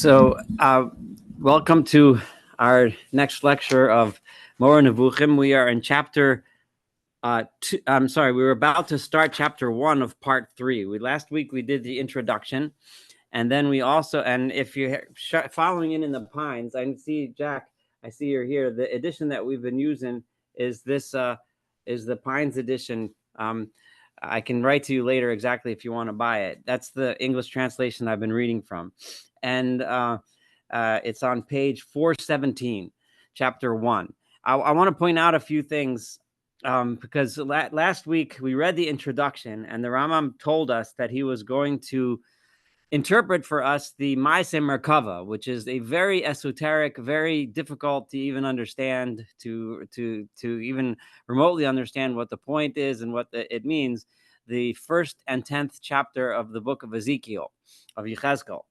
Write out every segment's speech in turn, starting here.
So, welcome to our next lecture of Moreh Nevuchim. We are in chapter two. I'm sorry, we were about to start chapter 1 of part 3. Last week we did the introduction, and then we also, and if you're following in the Pines, I see Jack. I see you're here. The edition that we've been using is this. Is the Pines edition. I can write to you later exactly if you want to buy it. That's the English translation I've been reading from. And it's on page 417, chapter 1. I want to point out a few things because last week we read the introduction, and the Rambam told us that he was going to interpret for us the Maaseh Merkava, which is a very esoteric, very difficult to even understand, to even remotely understand what the point is and what it means. The 1st and 10th chapter of the book of Ezekiel, of Yechezkel.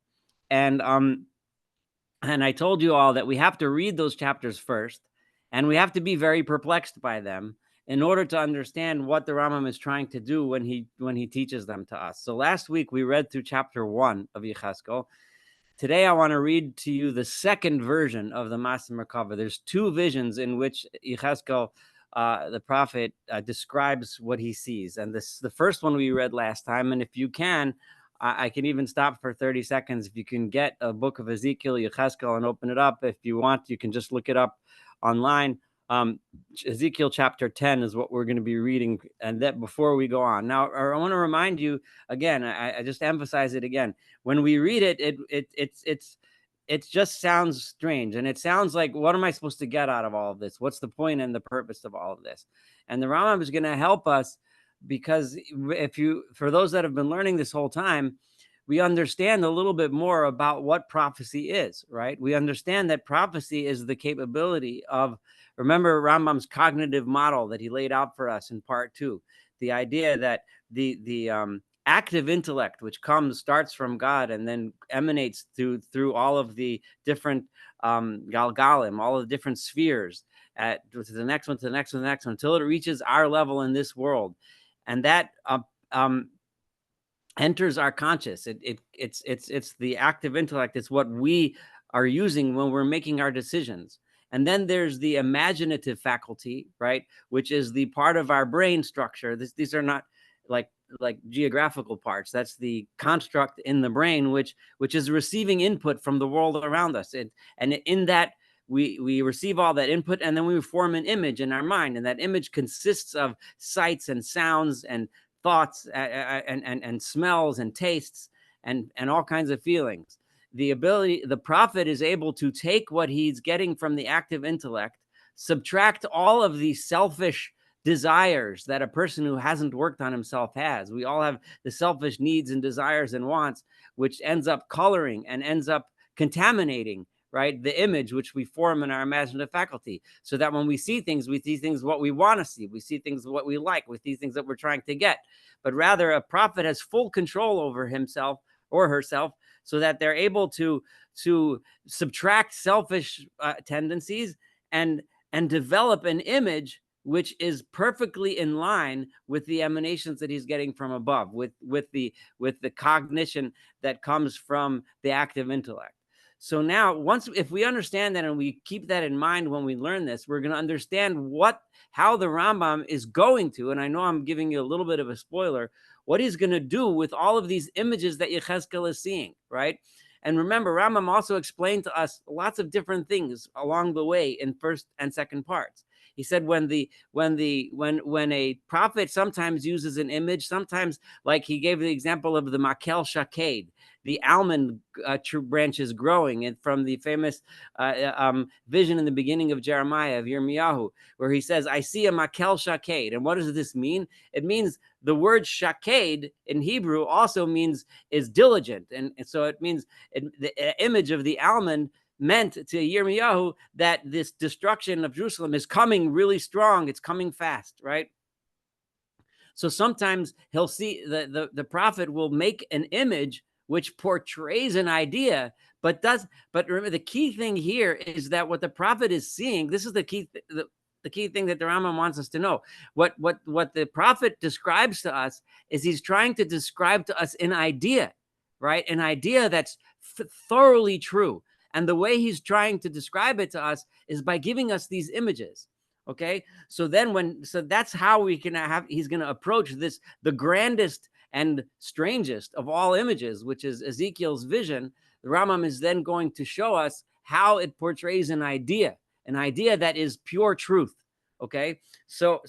And I told you all that we have to read those chapters first, and we have to be very perplexed by them in order to understand what the Rambam is trying to do when he teaches them to us. So last week we read through chapter 1 of Yechezkel. Today I want to read to you the second version of the Maaseh Merkava. There's two visions in which Yechezkel, the prophet, describes what he sees. And the first one we read last time, and if you can, I can even stop for 30 seconds. If you can get a book of Ezekiel, Yechezkel, and open it up. If you want, you can just look it up online. Ezekiel chapter 10 is what we're going to be reading, and that before we go on. Now, I want to remind you again, I just emphasize it again. When we read it, it just sounds strange, and it sounds like, what am I supposed to get out of all of this? What's the point and the purpose of all of this? And the Rambam is going to help us, because for those that have been learning this whole time, we understand a little bit more about what prophecy is, right? We understand that prophecy is the capability of, remember Rambam's cognitive model that he laid out for us in part 2, the idea that the active intellect, which starts from God and then emanates through all of the different galgalim, all of the different spheres, to the next one, to the next one, to the next one, until it reaches our level in this world. And that enters our conscious. It's the active intellect. It's what we are using when we're making our decisions. And then there's the imaginative faculty, right, which is the part of our brain structure. These are not like geographical parts. That's the construct in the brain, which is receiving input from the world around us. And in that, we receive all that input, and then we form an image in our mind. And that image consists of sights and sounds and thoughts and smells and tastes and all kinds of feelings. The prophet is able to take what he's getting from the active intellect, subtract all of the selfish desires that a person who hasn't worked on himself has. We all have the selfish needs and desires and wants, which ends up coloring and ends up contaminating, right, the image which we form in our imaginative faculty, so that when we see things what we want to see. We see things what we like. We see things that we're trying to get. But rather, a prophet has full control over himself or herself, so that they're able to subtract selfish tendencies and develop an image which is perfectly in line with the emanations that he's getting from above, with the cognition that comes from the active intellect. So now, if we understand that and we keep that in mind when we learn this, we're going to understand how the Rambam is going to, and I know I'm giving you a little bit of a spoiler, what he's going to do with all of these images that Yechezkel is seeing, right? And remember, Rambam also explained to us lots of different things along the way in first and second parts. He said when a prophet sometimes uses an image, sometimes, like he gave the example of the makel shaked, the almond branches growing, and from the famous vision in the beginning of Jeremiah, of Yirmiyahu, where he says, I see a makel shaked. And what does this mean? It means the word shaked in Hebrew also is diligent. And so it means the image of the almond meant to Yirmiyahu that this destruction of Jerusalem is coming really strong. It's coming fast, right? So sometimes he'll see the prophet will make an image which portrays an idea, but remember, the key thing here is that what the prophet is seeing, this is the key thing that the Rambam wants us to know. What the prophet describes to us is he's trying to describe to us an idea, right? An idea that's thoroughly true. And the way he's trying to describe it to us is by giving us these images. Okay, so then so that's how we can have, he's going to approach this, the grandest and strangest of all images, which is Ezekiel's vision. The Rambam is then going to show us how it portrays an idea that is pure truth. Okay, so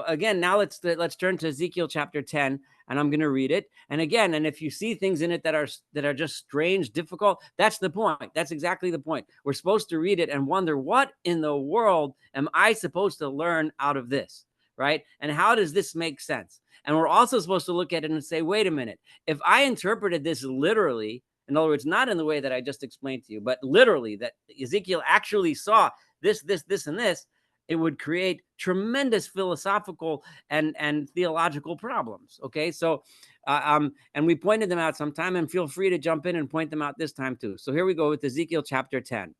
again, now let's turn to Ezekiel chapter 10, and I'm going to read it. And again, and if you see things in it that are just strange, difficult, that's the point. That's exactly the point. We're supposed to read it and wonder, what in the world am I supposed to learn out of this, right? And how does this make sense? And we're also supposed to look at it and say, wait a minute, if I interpreted this literally, in other words, not in the way that I just explained to you, but literally, that Ezekiel actually saw this, and this, it would create tremendous philosophical and theological problems. Okay, so and we pointed them out sometime, and feel free to jump in and point them out this time too. So here we go with Ezekiel chapter 10.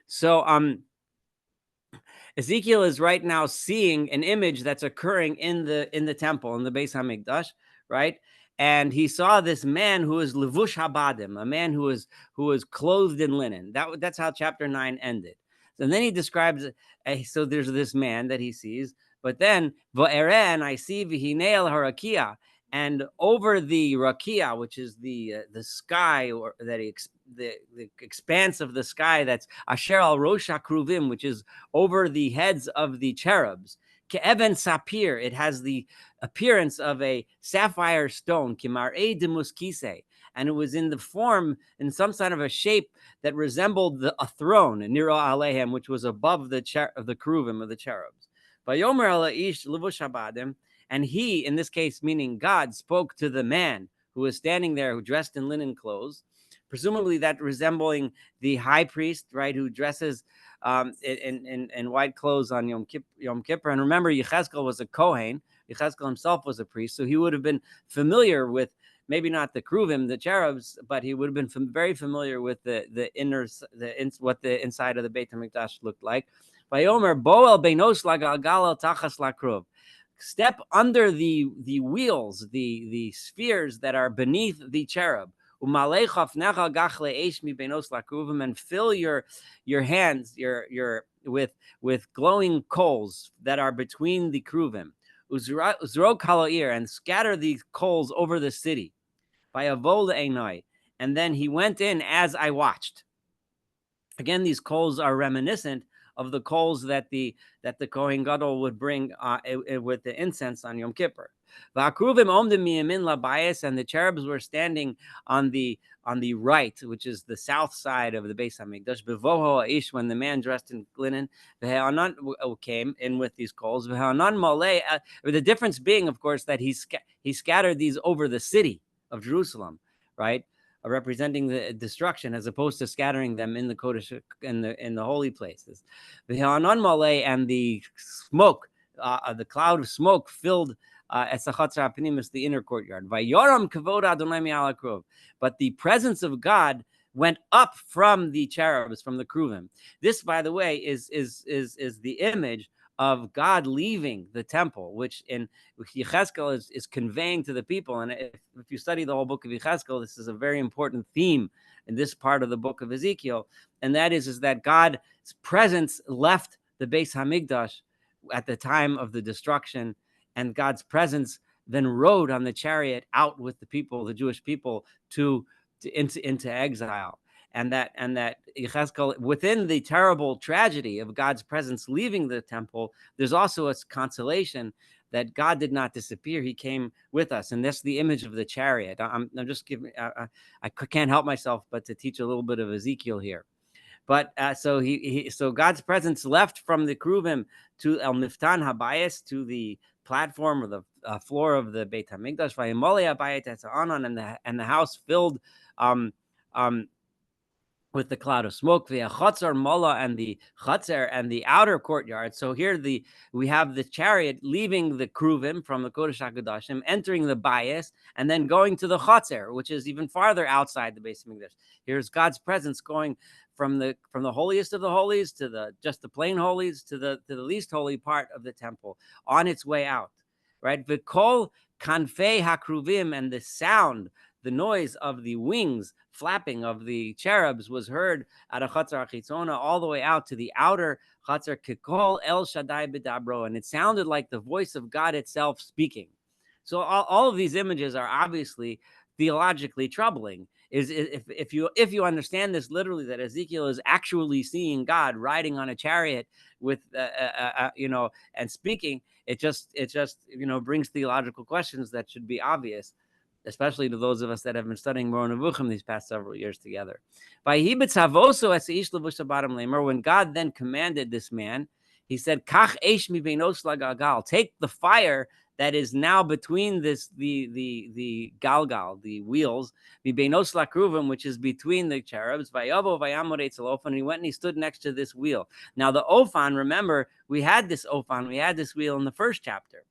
So Ezekiel is right now seeing an image that's occurring in the temple, in the Beis Hamikdash, right? And he saw this man who is levush habadim, a man who is clothed in linen. That's how chapter 9 ended. And then he describes, so there's this man that he sees, but then va'eren, I see v'hinei harakia, and over the rakia, which is the sky, or that the expanse of the sky, that's asher al rosh hakruvim, which is over the heads of the cherubs. Ke'even sapir, it has the appearance of a sapphire stone. Kimar'e de muskise, and it was in the form, in some sort of a shape that resembled a throne, niro alehem, which was above the keruvim, of the cherubs. Vayomer ala'ish levush habadim, and he, in this case meaning God, spoke to the man who was standing there, who dressed in linen clothes, presumably that resembling the high priest, right, who dresses in white clothes on Yom Kippur. And remember, Yechezkel was a Kohen. Yechezkel himself was a priest, so he would have been familiar with, maybe not the keruvim, the cherubs, but he would have been very familiar with what the inside of the Beit HaMikdash looked like. Vayomer boel beinos lagalgal tachas lakruv. Step under the wheels, the spheres that are beneath the cherub. And fill your hands with glowing coals that are between the keruvim. And scatter these coals over the city. And then he went in as I watched. Again, these coals are reminiscent of the coals that the Kohen Gadol would bring with the incense on Yom Kippur. And the cherubs were standing on the right, which is the south side of the Beis Hamikdash. When the man dressed in linen came in with these coals. The difference being, of course, that he scattered these over the city of Jerusalem, right? Representing the destruction, as opposed to scattering them in the Kodesh, in the holy places. And the smoke, the cloud of smoke filled the inner courtyard. But the presence of God went up from the cherubs, from the keruvim. This, by the way, is the image of God leaving the temple, which in Yechezkel is conveying to the people. And if you study the whole book of Yechezkel, this is a very important theme in this part of the book of Ezekiel, and that is that God's presence left the Beis Hamikdash at the time of the destruction, and God's presence then rode on the chariot out with the people, the Jewish people, into exile. And that Yechezkel, within the terrible tragedy of God's presence leaving the temple, there's also a consolation that God did not disappear. He came with us. And that's the image of the chariot. I'm just giving, I can't help myself but to teach a little bit of Ezekiel here. But so God's presence left from the keruvim to El Miftan Habayis, to the platform or the floor of the Beit Hamikdash, and the house filled with the cloud of smoke, the chatzar mala, and the chatzar and the outer courtyard. So here we have the chariot leaving the keruvim from the Kodesh HaKodashim, entering the bayis, and then going to the chatzar, which is even farther outside the Beis Hamikdash. Here's God's presence going from the holiest of the holies to just the plain holies to the least holy part of the temple, on its way out, right? V'kol kanfei hakruvim, and the sound, the noise of the wings flapping of the cherubs was heard at a chatzar chitzona all the way out to the outer chatzar kikol el shaddai b'dabro, and it sounded like the voice of God itself speaking. So all of these images are obviously theologically troubling. Is if you understand this literally, that Ezekiel is actually seeing God riding on a chariot with and speaking, it just brings theological questions that should be obvious, especially to those of us that have been studying Moreh Nevuchim these past several years together. When God then commanded this man, he said, "Kach eish mi beinos lagagal," take the fire that is now between the galgal, the wheels, beinos lakruvim, which is between the cherubs. Vayavo vayamod etzel ofan, and he went and he stood next to this wheel. Now the ofan, remember, we had this wheel in the first chapter.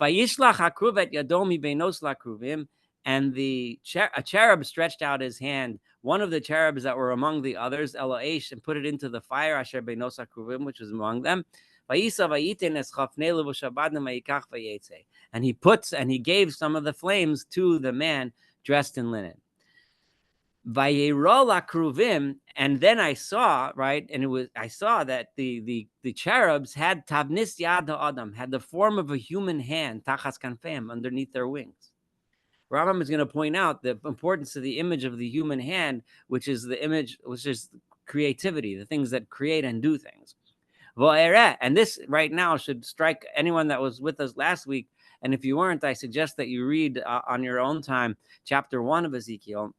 Vayishlach hakruv et yadom beinos lakruvim, and a cherub stretched out his hand, one of the cherubs that were among the others, Eloesh, and put it into the fire, asher beinos lakruvim, which was among them. And he gave some of the flames to the man dressed in linen. And then I saw, right, and I saw that the cherubs had tavnis yad ha'adam, had the form of a human hand, tachas kanfem, underneath their wings. Rambam is going to point out the importance of the image of the human hand, which is creativity, the things that create and do things. And this right now should strike anyone that was with us last week. And if you weren't, I suggest that you read on your own time, chapter 1 of Ezekiel.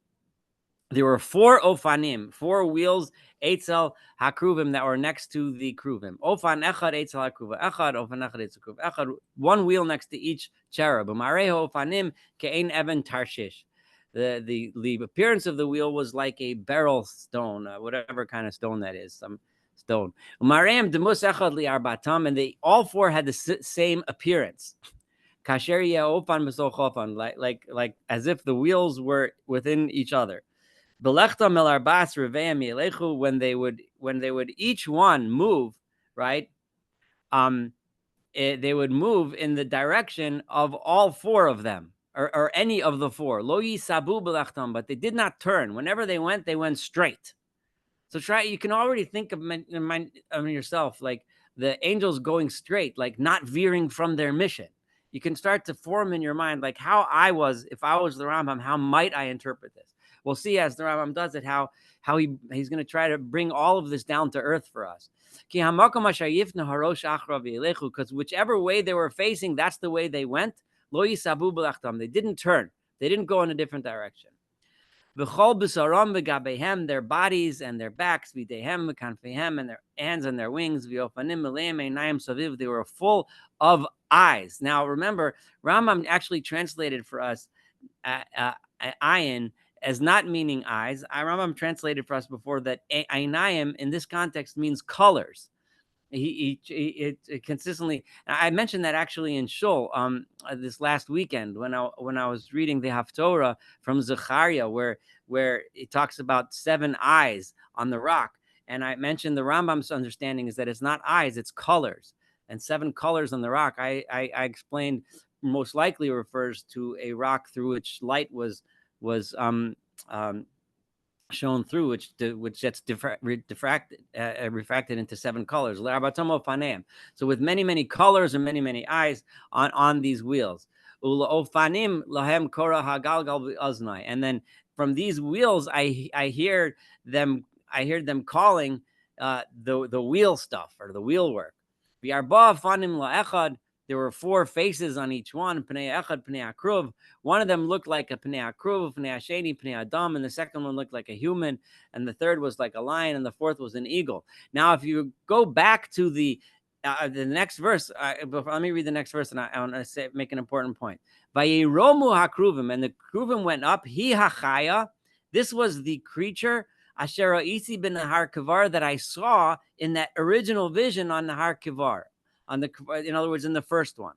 There were 4 ofanim, 4 wheels, eitzel hakruvim, that were next to the kruvim. Ofan echad eitzel hakruva echad, ofan echad eitzel kruv echad, one wheel next to each cherub. Umareho ofanim ke'ein even tarshish. The appearance of the wheel was like a beryl stone, whatever kind of stone that is, some stone. And they all 4 had the same appearance. Like as if the wheels were within each other. When they would each one move, right? They would move in the direction of all 4 of them, or any of the 4. Lo yisabu belachtam, but they did not turn. Whenever they went straight. So you can already think of yourself, like the angels going straight, like not veering from their mission. You can start to form in your mind, like if I was the Rambam, how might I interpret this? We'll see as the Rambam does it, how he's going to try to bring all of this down to earth for us. Because whichever way they were facing, that's the way they went. Lo yisabu belachtam. They didn't turn. They didn't go in a different direction. V'chol b'saram v'gabehem, their bodies and their backs, v'dehem v'kanfehem, and their hands and their wings, v'ofanim meleim einayim saviv, they were full of eyes. Now remember, Rambam actually translated for us ayin as not meaning eyes. Rambam translated for us before that einayim in this context means colors. He consistently. I mentioned that actually in Shul this last weekend when I was reading the Haftorah from Zechariah, where it talks about 7 eyes on the rock, and I mentioned the Rambam's understanding is that it's not eyes, it's colors, and 7 colors on the rock. I explained most likely refers to a rock through which light was shown through, which gets refracted into 7 colors. So with many colors and many eyes on these wheels. And then from these wheels, I hear them calling the wheel stuff, or the wheel work. There were 4 faces on each one. One of them looked like a pnei akruv, pnei hasheni, pnei adam, and the second one looked like a human, and the third was like a lion, and the fourth was an eagle. Now, if you go back to the next verse, let me read the next verse, and I want to make an important point. Vayiromu hakruvim, and the kruvim went up. Hi hachaya, this was the creature asher ha'isi ben Nahar Kivar that I saw in that original vision on Nahar Kivar. In other words, in the first one.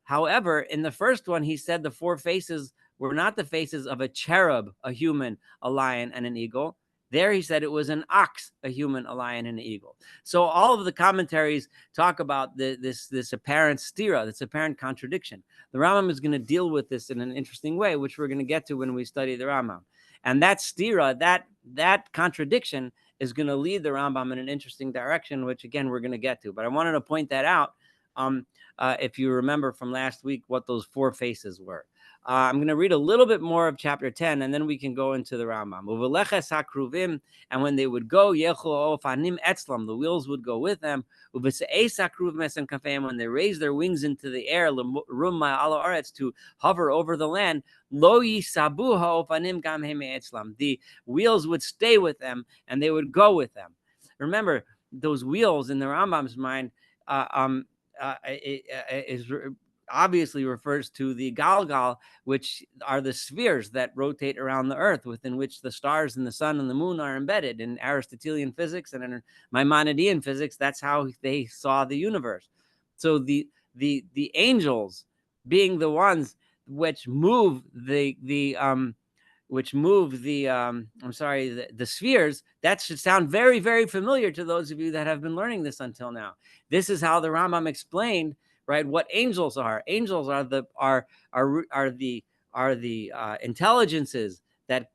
However, in the first one, he said the 4 faces were not the faces of a cherub, a human, a lion, and an eagle. There he said it was an ox, a human, a lion, and an eagle. So all of the commentaries talk about this apparent stira, this apparent contradiction. The Rambam is going to deal with this in an interesting way, which we're going to get to when we study the Rambam. And that stira, that contradiction is going to lead the Rambam in an interesting direction, which again we're going to get to. But I wanted to point that out. If you remember from last week, what those four faces were. I'm going to read a little bit more of chapter 10, and then we can go into the Rambam. And when they would go, the wheels would go with them. When they raised their wings into the air, to hover over the land, the wheels would stay with them, and they would go with them. Remember, those wheels in the Rambam's mind is obviously refers to the Galgal, which are the spheres that rotate around the earth, within which the stars and the sun and the moon are embedded. In Aristotelian physics and in Maimonidean physics, that's how they saw the universe. So the angels being the ones which move the spheres, that should sound very, very familiar to those of you that have been learning this until now. This is how the Rambam explained, right, what angels are. Angels are the intelligences that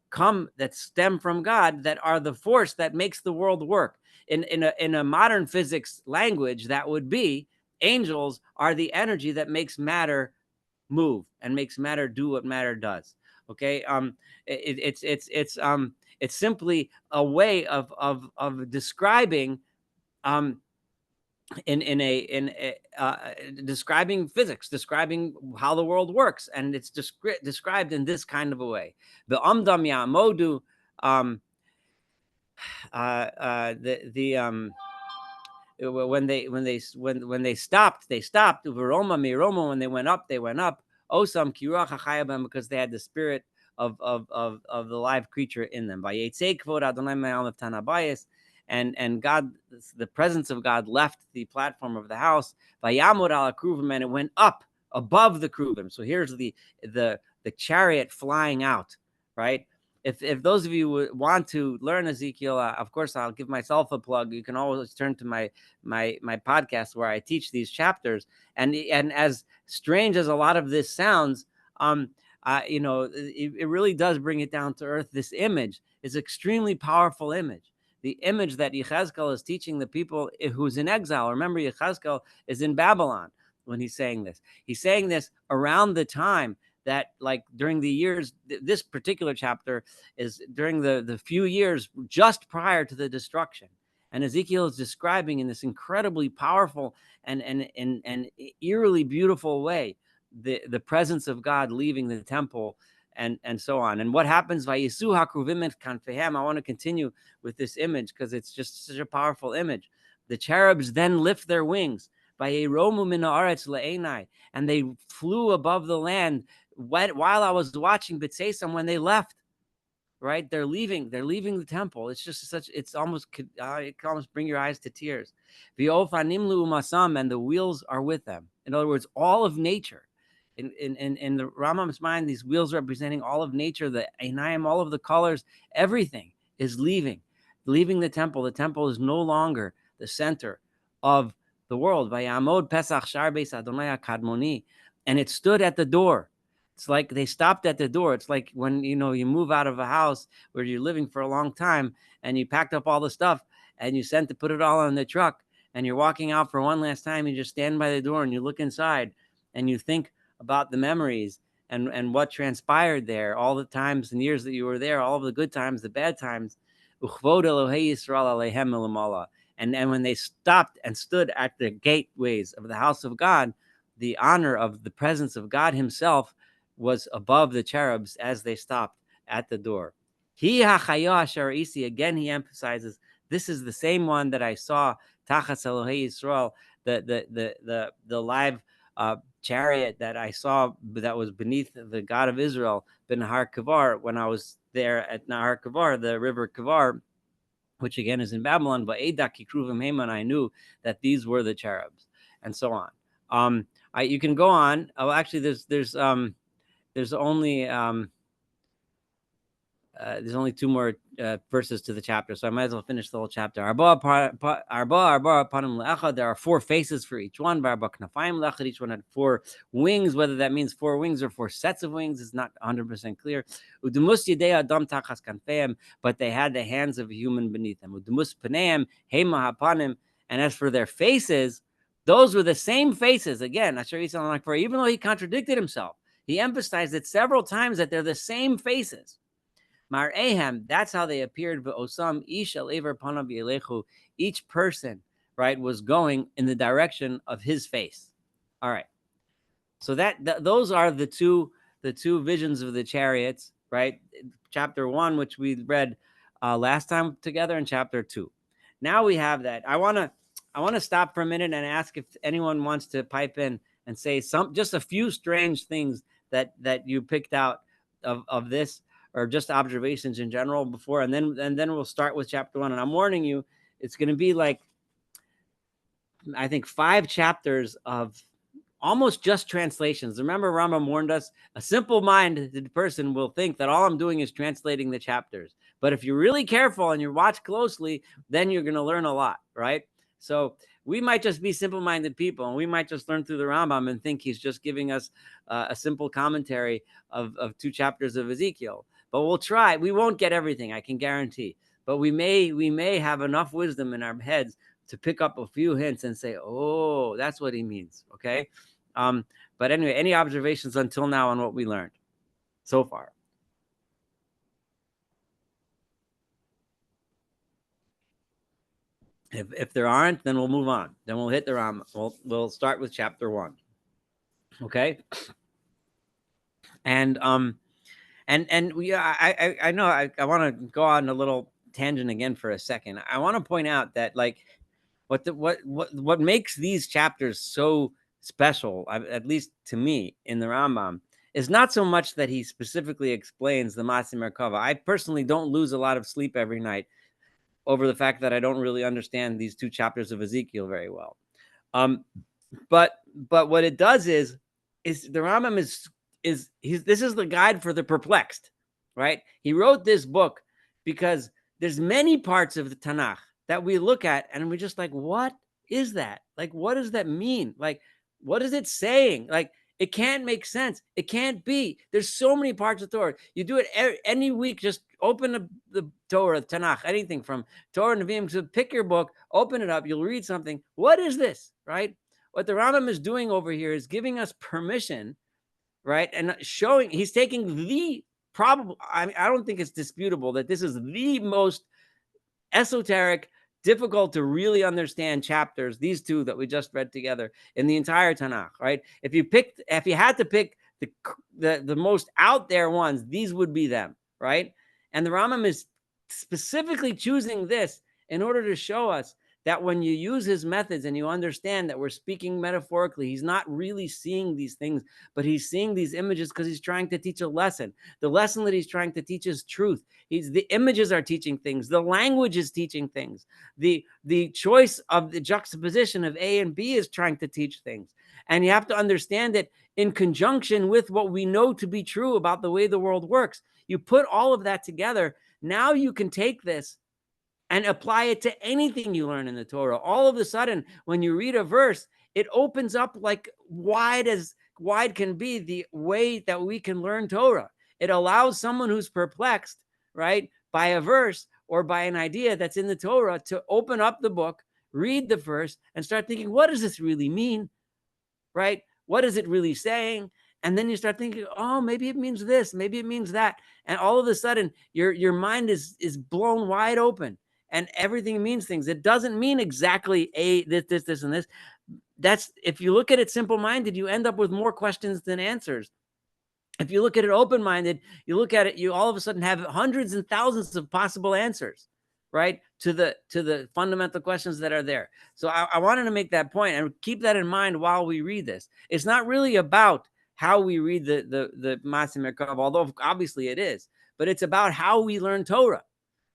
stem from God, that are the force that makes the world work. In a modern physics language, that would be angels are the energy that makes matter move and makes matter do what matter does. Okay, it's simply a way of describing describing physics, describing how the world works, and it's described in this kind of a way. The Amdam Yamodu, when they stopped, Viroma Miroma, when they went up, Osam Kiruach HaChayabam, because they had the spirit of the live creature in them. And God, the presence of God left the platform of the house, and it went up above the kruvim. So here's the chariot flying out, right? If those of you want to learn Ezekiel, of course, I'll give myself a plug. You can always turn to my podcast where I teach these chapters. And as strange as a lot of this sounds, it really does bring it down to earth. This image is extremely powerful image. The image that Yechezkel is teaching the people who's in exile. Remember, Yechezkel is in Babylon when he's saying this. He's saying this around the time that, like, during the years, this particular chapter is during the few years just prior to the destruction. And Ezekiel is describing in this incredibly powerful and eerily beautiful way the presence of God leaving the temple and so on. And what happens? I want to continue with this image because it's just such a powerful image. The cherubs then lift their wings, and they flew above the land while I was watching B'tseisam when they left. Right, they're leaving the temple. It's just it can almost bring your eyes to tears. And the wheels are with them. In other words, all of nature. In the Rambam's mind, these wheels representing all of nature, the Einayim, all of the colors, everything is leaving the temple. The temple is no longer the center of the world. Vayamod Pesach Shar Beis Adonai Kadmoni, and it stood at the door. It's like they stopped at the door. It's like when you move out of a house where you're living for a long time, and you packed up all the stuff and you sent to put it all on the truck, and you're walking out for one last time. You just stand by the door and you look inside and you think about the memories and what transpired there, all the times and years that you were there, all of the good times, the bad times. And when they stopped and stood at the gateways of the house of God, the honor of the presence of God himself was above the cherubs as they stopped at the door. Again, he emphasizes, this is the same one that I saw, Tachas Elohei Yisrael, the live chariot that I saw that was beneath the God of Israel, Nahar Kavar, when I was there at Nahar Kavar, the river Kavar, which again is in Babylon. But I knew that these were the cherubs, and so on. You can go on. Oh, actually, there's only there's only 2 more verses to the chapter, so I might as well finish the whole chapter. There are 4 faces for each one. Each one had 4 wings. Whether that means 4 wings or 4 sets of wings is not 100% clear. But they had the hands of a human beneath them. And as for their faces, those were the same faces. Again, even though he contradicted himself, he emphasized it several times that they're the same faces. Mar'ehem, that's how they appeared. Osam ish al ever panav yelechu. Each person, right, was going in the direction of his face. All right. So those are the two visions of the chariots, right? Chapter 1, which we read last time together, and chapter 2. Now we have that. I want to stop for a minute and ask if anyone wants to pipe in and say just a few strange things that you picked out of this, or just observations in general before, and then we'll start with chapter 1. And I'm warning you, it's going to be like, I think, 5 chapters of almost just translations. Remember, Rambam warned us, a simple-minded person will think that all I'm doing is translating the chapters. But if you're really careful and you watch closely, then you're going to learn a lot, right? So we might just be simple-minded people, and we might just learn through the Rambam and think he's just giving us a simple commentary of 2 chapters of Ezekiel. But we'll try. We won't get everything, I can guarantee. But we may have enough wisdom in our heads to pick up a few hints and say, oh, that's what he means, okay? But anyway, any observations until now on what we learned so far? If there aren't, then we'll move on. Then we'll hit the Rambam. We'll start with chapter 1. Okay? And I know I want to go on a little tangent again for a second. I want to point out that, like, what makes these chapters so special, at least to me, in the Rambam, is not so much that he specifically explains the Maaseh Merkava. I personally don't lose a lot of sleep every night over the fact that I don't really understand these 2 chapters of Ezekiel very well. But what it does is the Rambam this is the guide for the perplexed, right? He wrote this book because there's many parts of the Tanakh that we look at and we're just like, what is that? Like, what does that mean? Like, what is it saying? Like, it can't make sense. It can't be. There's so many parts of Torah. You do it any week. Just open the Torah, Tanakh, anything from Torah and Nevi'im. So pick your book, open it up. You'll read something. What is this, right? What the Rambam is doing over here is giving us permission, right? And showing, he's taking the probable, I don't think it's disputable that this is the most esoteric, difficult to really understand chapters, these 2 that we just read together, in the entire Tanakh, right? If you had to pick the most out there ones, these would be them, right? And the Rambam is specifically choosing this in order to show us that when you use his methods and you understand that we're speaking metaphorically, he's not really seeing these things, but he's seeing these images because he's trying to teach a lesson. The lesson that he's trying to teach is truth. The images are teaching things. The language is teaching things. The choice of the juxtaposition of A and B is trying to teach things. And you have to understand it in conjunction with what we know to be true about the way the world works. You put all of that together. Now you can take this and apply it to anything you learn in the Torah. All of a sudden, when you read a verse, it opens up like wide as wide can be the way that we can learn Torah. It allows someone who's perplexed, right, by a verse or by an idea that's in the Torah to open up the book, read the verse, and start thinking, what does this really mean, right? What is it really saying? And then you start thinking, oh, maybe it means this, maybe it means that. And all of a sudden, your mind is blown wide open. And everything means things. It doesn't mean exactly this, and this. That's, if you look at it simple-minded, you end up with more questions than answers. If you look at it open-minded, you look at it, you all of a sudden have hundreds and thousands of possible answers, right, to the fundamental questions that are there. So I wanted to make that point and keep that in mind while we read this. It's not really about how we read the Maaseh Merkava, although obviously it is, but it's about how we learn Torah.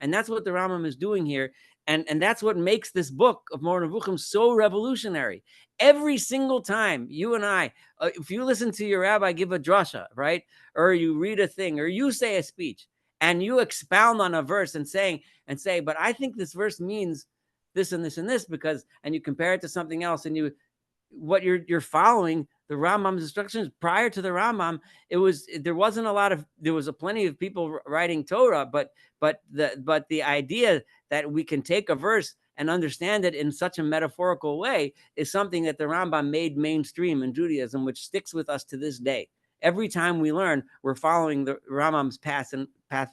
And that's what the Rambam is doing here. And that's what makes this book of Moreh Nevuchim so revolutionary. Every single time you and I, if you listen to your rabbi give a drasha, right, or you read a thing, or you say a speech, and you expound on a verse and say, but I think this verse means this and this and this because, and you compare it to something else, and you're following the Rambam's instructions. Prior to the Rambam, there was plenty of people writing Torah, but the idea that we can take a verse and understand it in such a metaphorical way is something that the Rambam made mainstream in Judaism, which sticks with us to this day. Every time we learn, we're following the Rambam's path in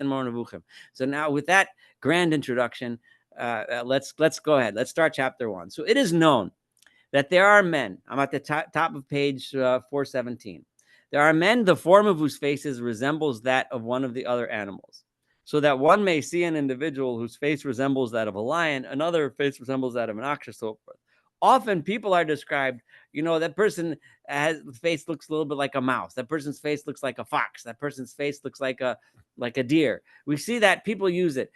Moreh Nevuchim. So now, with that grand introduction, let's go ahead. Let's start chapter 1. So it is known that there are men. I'm at the top of page 417. There are men, the form of whose faces resembles that of one of the other animals, so that one may see an individual whose face resembles that of a lion, another face resembles that of an ox, or so forth. Often people are described, that person face looks a little bit like a mouse. That person's face looks like a fox. That person's face looks like a deer. We see that people use it.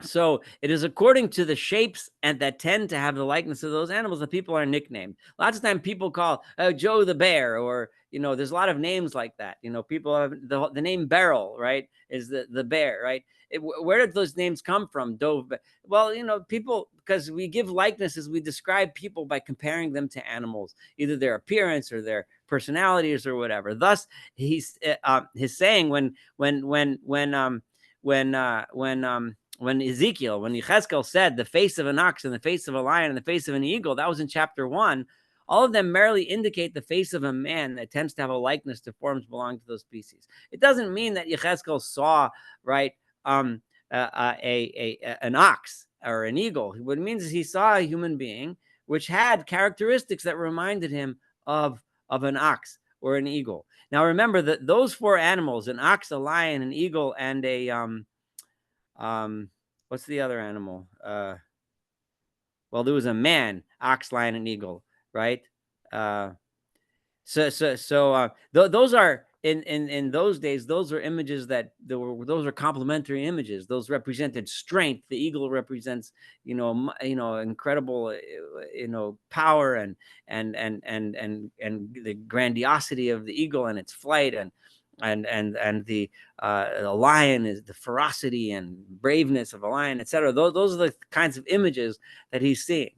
So it is according to the shapes and that tend to have the likeness of those animals that people are nicknamed. Lots of times people call Joe the bear, or there's a lot of names like that. People have the name Beryl, right? Is the bear, right? Where did those names come from? Dove. Well, people, because we give likenesses, we describe people by comparing them to animals, either their appearance or their personalities or whatever. Thus, he's saying when Yechezkel said the face of an ox and the face of a lion and the face of an eagle, that was in chapter 1. All of them merely indicate the face of a man that tends to have a likeness to forms belonging to those species. It doesn't mean that Yechezkel saw, right, an ox or an eagle. What it means is he saw a human being which had characteristics that reminded him of an ox or an eagle. Now remember that those 4 animals, an ox, a lion, an eagle, and a what's the other animal? Well, there was a man, ox, lion, and eagle, right? Those are in those days. Those are images those are complementary images. Those represented strength. The eagle represents, incredible, power and the grandiosity of the eagle and its flight, and the lion is the ferocity and braveness of a lion, etc. Those are the kinds of images that he's seeing.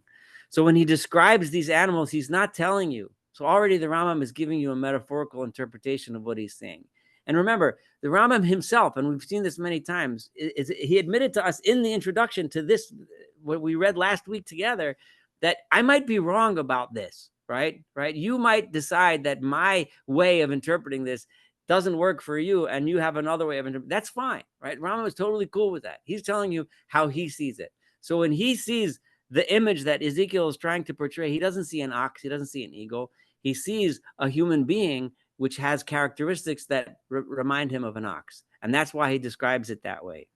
So when he describes these animals, he's not telling you. So already the Rambam is giving you a metaphorical interpretation of what he's saying. And remember, the Rambam himself, and we've seen this many times, he admitted to us in the introduction to this, what we read last week together, that I might be wrong about this, right? You might decide that my way of interpreting this doesn't work for you, and you have another way of interpreting. That's fine, right? Rambam is totally cool with that. He's telling you how he sees it. So when he sees the image that Ezekiel is trying to portray, he doesn't see an ox, he doesn't see an eagle. He sees a human being which has characteristics that remind him of an ox. And that's why he describes it that way.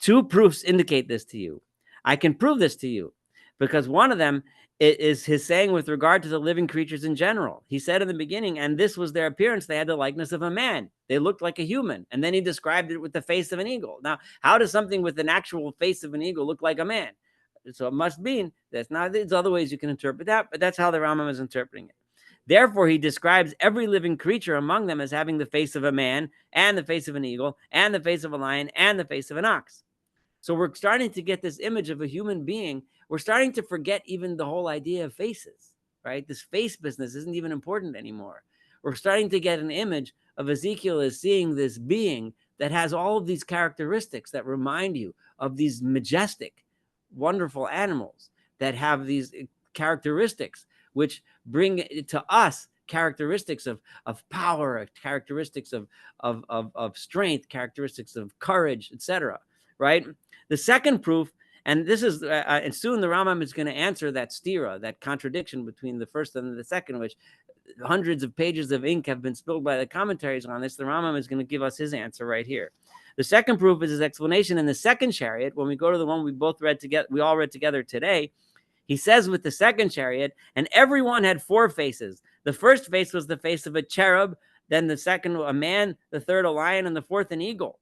2 proofs indicate this to you. I can prove this to you because one of them is his saying with regard to the living creatures in general. He said in the beginning, and this was their appearance, they had the likeness of a man. They looked like a human. And then he described it with the face of an eagle. Now, how does something with an actual face of an eagle look like a man? So it must mean that's not, there's other ways you can interpret that, but that's how the Rambam is interpreting it. Therefore, he describes every living creature among them as having the face of a man, and the face of an eagle, and the face of a lion, and the face of an ox. So we're starting to get this image of a human being. We're starting to forget even the whole idea of faces, right? This face business isn't even important anymore. We're starting to get an image of Ezekiel as seeing this being that has all of these characteristics that remind you of these majestic, wonderful animals that have these characteristics which bring to us characteristics of power, characteristics of strength, characteristics of courage, etc. Right? The second proof, and this is, and soon the Rambam is going to answer that stira, that contradiction between the first and the second, which hundreds of pages of ink have been spilled by the commentaries on this. The Rambam is going to give us his answer right here. The second proof is his explanation in the second chariot. When we go to the one we both read together, we all read together today, he says with the second chariot, and everyone had 4 faces. The first face was the face of a cherub, then the second a man, the third a lion, and the fourth an eagle.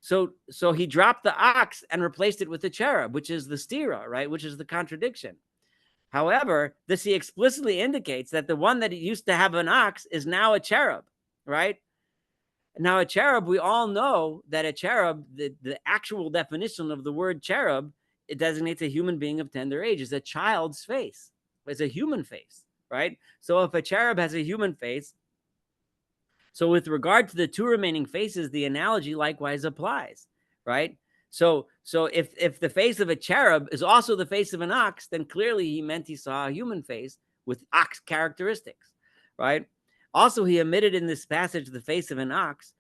So he dropped the ox and replaced it with the cherub, which is the stira, right? Which is the contradiction. However, this he explicitly indicates that the one that used to have an ox is now a cherub, right? Now, a cherub, we all know that a cherub, the actual definition of the word cherub, it designates a human being of tender age. It's a child's face. It's a human face, right? So if a cherub has a human face, so with regard to the two remaining faces, the analogy likewise applies, right? So if the face of a cherub is also the face of an ox, then clearly he meant he saw a human face with ox characteristics, right? Also, he omitted in this passage the face of an ox.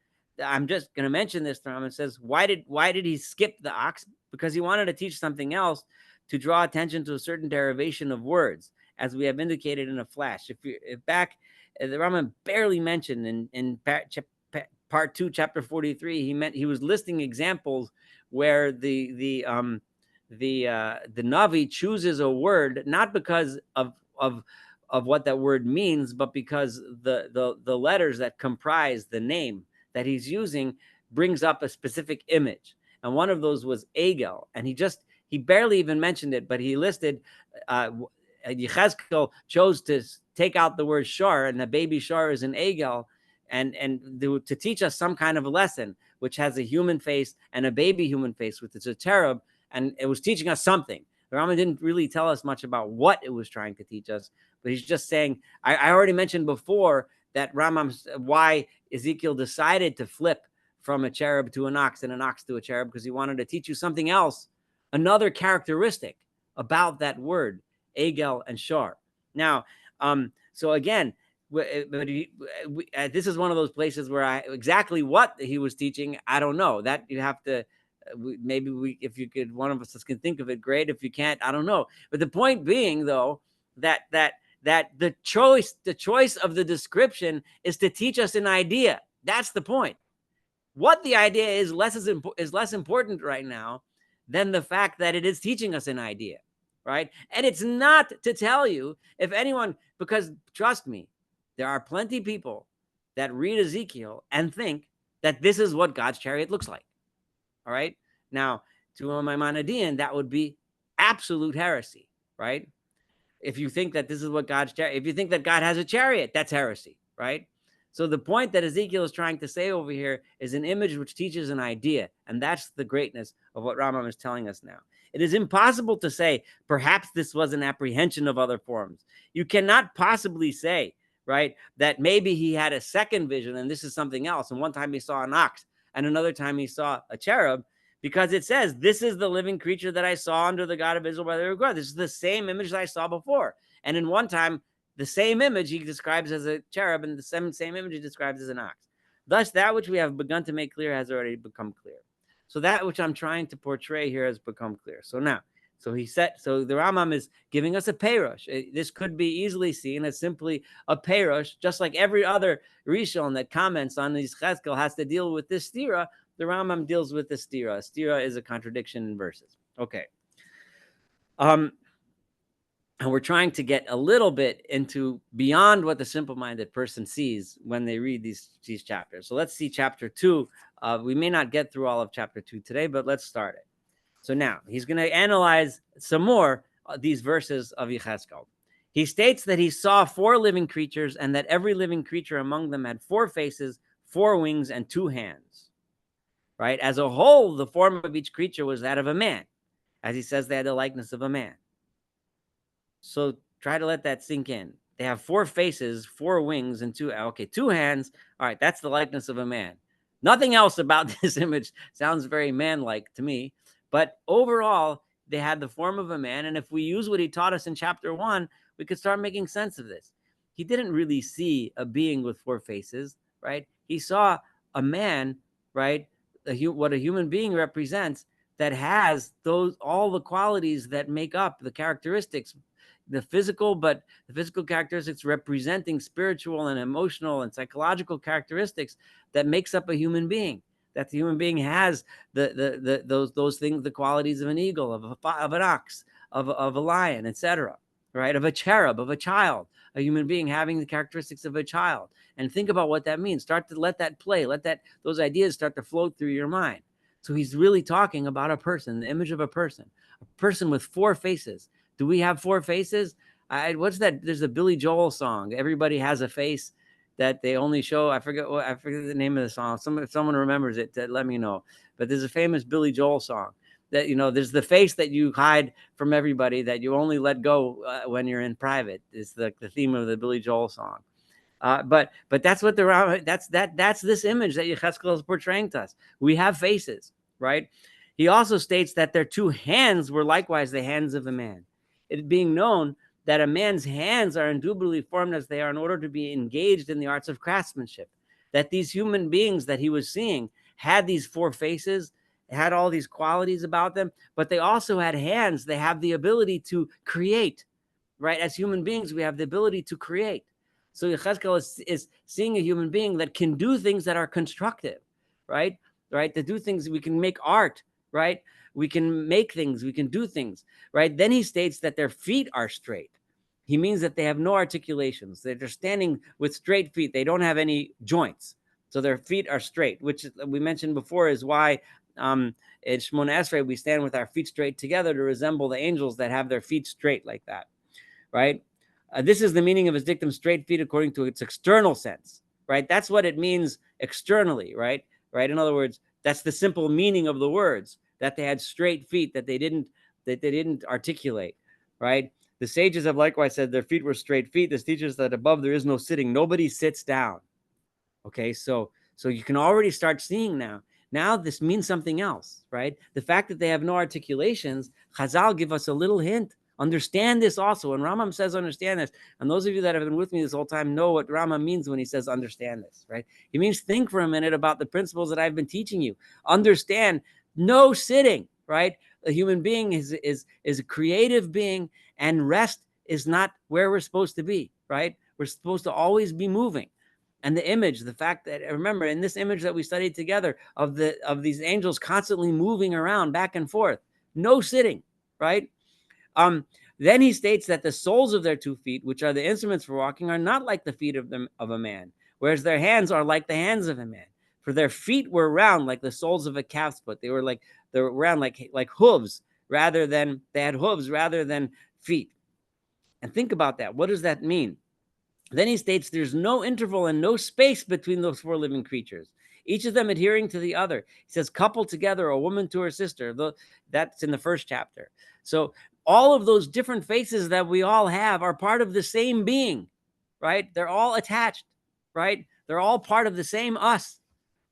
I'm just going to mention this to him. It says, why did he skip the ox? Because he wanted to teach something else, to draw attention to a certain derivation of words, as we have indicated in a flash. If back, the Rambam barely mentioned in part 2, chapter 43, he was listing examples where the Navi chooses a word not because of what that word means, but because the letters that comprise the name that he's using brings up a specific image. And one of those was Egel, and he barely even mentioned it, but he listed Yechezkel chose to take out the word shar, and the baby shar is an Egel, and to teach us some kind of a lesson, which has a human face and a baby human face, with it's a cherub, and it was teaching us something. The Rambam didn't really tell us much about what it was trying to teach us, but he's just saying, I already mentioned before that why Ezekiel decided to flip from a cherub to an ox and an ox to a cherub, because he wanted to teach you something else, another characteristic about that word, Egel and Shar. Now, so again, this is one of those places where exactly what he was teaching, I don't know. That you have to, if you could, one of us can think of it, great. If you can't, I don't know. But the point being, though, that the choice of the description is to teach us an idea. That's the point. What the idea is less important right now than the fact that it is teaching us an idea, right? And it's not to tell you if anyone, because trust me, there are plenty of people that read Ezekiel and think that this is what God's chariot looks like. All right. Now, to Maimonidean, that would be absolute heresy, right? If you think that this is what if you think that God has a chariot, that's heresy, right? So the point that Ezekiel is trying to say over here is an image which teaches an idea. And that's the greatness of what Rambam is telling us now. It is impossible to say, perhaps this was an apprehension of other forms. You cannot possibly say, right, that maybe he had a second vision and this is something else. And one time he saw an ox and another time he saw a cherub, because it says, this is the living creature that I saw under the God of Israel by the God. This is the same image that I saw before. And in one time, the same image he describes as a cherub, and the same image he describes as an ox. Thus, that which we have begun to make clear has already become clear. So that which I'm trying to portray here has become clear. So now, so the Rambam is giving us a peirush. This could be easily seen as simply a peirush, just like every other Rishon that comments on Yechezkel has to deal with this stira. The Rambam deals with the stira. Stira is a contradiction in verses. Okay. And we're trying to get a little bit into beyond what the simple-minded person sees when they read these chapters. So let's see chapter 2. We may not get through all of chapter 2 today, but let's start it. So now he's going to analyze some more these verses of Yechezkel. He states that he saw 4 living creatures and that every living creature among them had 4 faces, 4 wings, and 2 hands. Right? As a whole, the form of each creature was that of a man. As he says, they had the likeness of a man. So try to let that sink in. They have 4 faces, 4 wings, and 2 hands. All right, that's the likeness of a man. Nothing else about this image sounds very man-like to me. But overall, they had the form of a man. And if we use what he taught us in chapter 1, we could start making sense of this. He didn't really see a being with 4 faces, right? He saw a man, right? What a human being represents, that has all the qualities that make up the characteristics, the physical characteristics representing spiritual and emotional and psychological characteristics that makes up a human being. That the human being has those things, the qualities of an eagle, of an ox, of a lion, etc. Right? Of a cherub, of a child, a human being having the characteristics of a child. And think about what that means. Start to let that play. Let those ideas start to float through your mind. So he's really talking about a person, the image of a person with 4 faces. Do we have 4 faces? What's that? There's a Billy Joel song. Everybody has a face. that they only show. I forget the name of the song. If someone remembers it, let me know. But there's a famous Billy Joel song that, there's the face that you hide from everybody that you only let go when you're in private. Is the theme of the Billy Joel song. But that's what that's this image that Yechezkel is portraying to us. We have faces, right? He also states that their two hands were likewise the hands of a man. It being known that a man's hands are indubitably formed as they are in order to be engaged in the arts of craftsmanship. That these human beings that he was seeing had these four faces, had all these qualities about them, but they also had hands. They have the ability to create, right? As human beings, we have the ability to create. So Yechezkel is seeing a human being that can do things that are constructive, right? Right? To do things, we can make art, right? We can make things, we can do things, right? Then he states that their feet are straight. He means that they have no articulations. They're standing with straight feet. They don't have any joints. So their feet are straight, which we mentioned before is why in Shemona Esrei we stand with our feet straight together to resemble the angels that have their feet straight like that, right? This is the meaning of his dictum, straight feet, according to its external sense, right? That's what it means externally, right? Right. In other words, that's the simple meaning of the words, that they had straight feet, that they didn't articulate, right? The sages have likewise said their feet were straight feet. This teaches that above there is no sitting. Nobody sits down. Okay, so you can already start seeing now. Now this means something else, right? The fact that they have no articulations, Chazal give us a little hint. Understand this also. When Rambam says understand this, and those of you that have been with me this whole time know what Rambam means when he says understand this, right? He means think for a minute about the principles that I've been teaching you. Understand no sitting, right? A human being is a creative being, and rest is not where we're supposed to be, right? We're supposed to always be moving. And the image, the fact that, remember, in this image that we studied together of these angels constantly moving around back and forth, no sitting, right? Then he states that the soles of their 2 feet, which are the instruments for walking, are not like the feet of a man, whereas their hands are like the hands of a man. For their feet were round like the soles of a calf's foot. They were round like hooves rather than, they had hooves rather than feet. And think about that. What does that mean? Then he states there's no interval and no space between those 4 living creatures, each of them adhering to the other. He says, coupled together, a woman to her sister. That's in the first chapter. So all of those different faces that we all have are part of the same being, right? They're all attached, right? They're all part of the same us.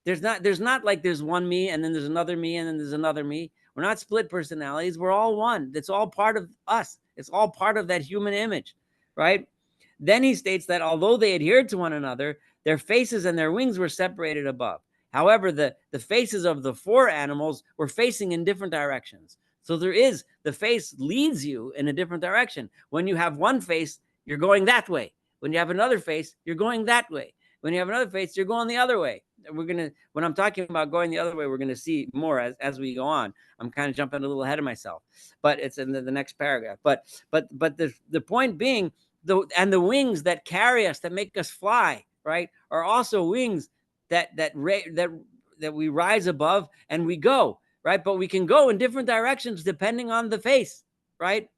There's not like there's one me and then there's another me and then there's another me. We're not split personalities. We're all one. It's all part of us. It's all part of that human image, right? Then he states that although they adhered to one another, their faces and their wings were separated above. However, the faces of the 4 animals were facing in different directions. So the face leads you in a different direction. When you have one face, you're going that way. When you have another face, you're going that way. When you have another face, you're going the other way. When I'm talking about going the other way, we're going to see more as we go on. I'm kind of jumping a little ahead of myself, but it's in the next paragraph. But the point being, the wings that carry us, that make us fly, right, are also wings that we rise above and we go, right? But we can go in different directions depending on the face, right?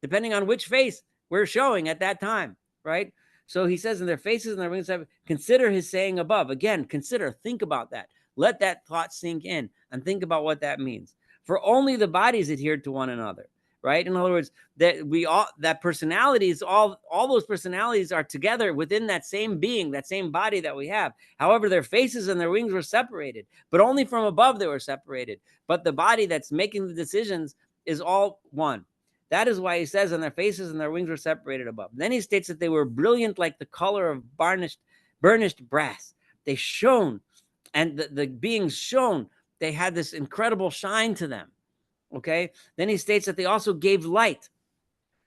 Depending on which face we're showing at that time, right? So he says in their faces and their wings, consider his saying above. Again, think about that. Let that thought sink in and think about what that means. For only the bodies adhered to one another, right? In other words, that personalities, all those personalities are together within that same being, that same body that we have. However, their faces and their wings were separated, but only from above they were separated. But the body that's making the decisions is all one. That is why he says, and their faces and their wings were separated above. Then he states that they were brilliant like the color of burnished brass. They shone, and the beings shone. They had this incredible shine to them. Okay. Then he states that they also gave light,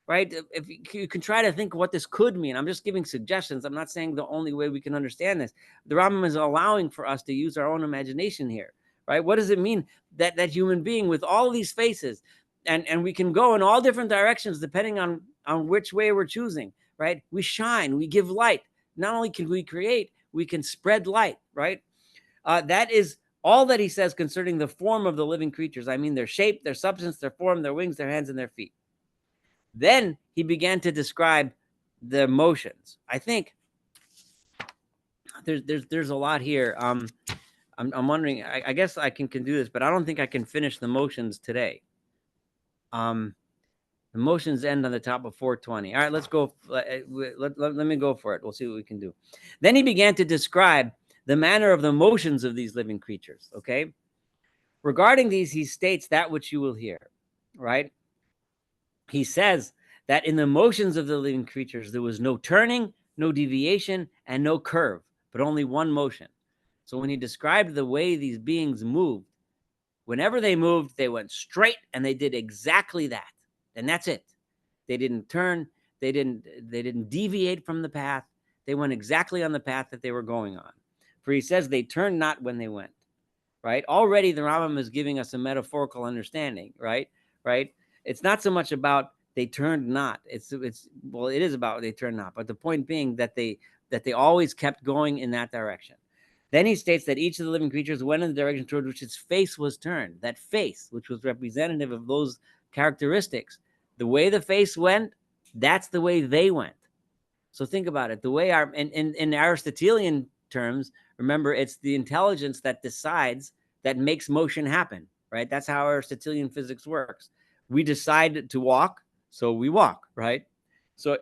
right? If you can try to think what this could mean. I'm just giving suggestions. I'm not saying the only way we can understand this. The Rambam is allowing for us to use our own imagination here, right? What does it mean that human being with all these faces, and we can go in all different directions depending on which way we're choosing, right? We shine, we give light. Not only can we create, we can spread light, right? That is all that he says concerning the form of the living creatures. I mean, their shape, their substance, their form, their wings, their hands, and their feet. Then he began to describe the motions. I think there's a lot here. I'm wondering. I guess I can do this, but I don't think I can finish the motions today. The motions end on the top of 420. All right, let's go. Let me go for it. We'll see what we can do. Then he began to describe the manner of the motions of these living creatures. Okay. Regarding these, he states that which you will hear, right? He says that in the motions of the living creatures, there was no turning, no deviation, and no curve, but only one motion. So when he described the way these beings moved, whenever they moved, they went straight and they did exactly that. And that's it. They didn't turn, they didn't deviate from the path. They went exactly on the path that they were going on. For he says they turned not when they went. Right? Already the Rambam is giving us a metaphorical understanding, right? Right? It's not so much about they turned not. It is about they turned not, but the point being that they always kept going in that direction. Then he states that each of the living creatures went in the direction toward which its face was turned. That face, which was representative of those characteristics, the way the face went, that's the way they went. So think about it. The way in Aristotelian terms, remember, it's the intelligence that decides, that makes motion happen, right? That's how Aristotelian physics works. We decide to walk, so we walk, right? So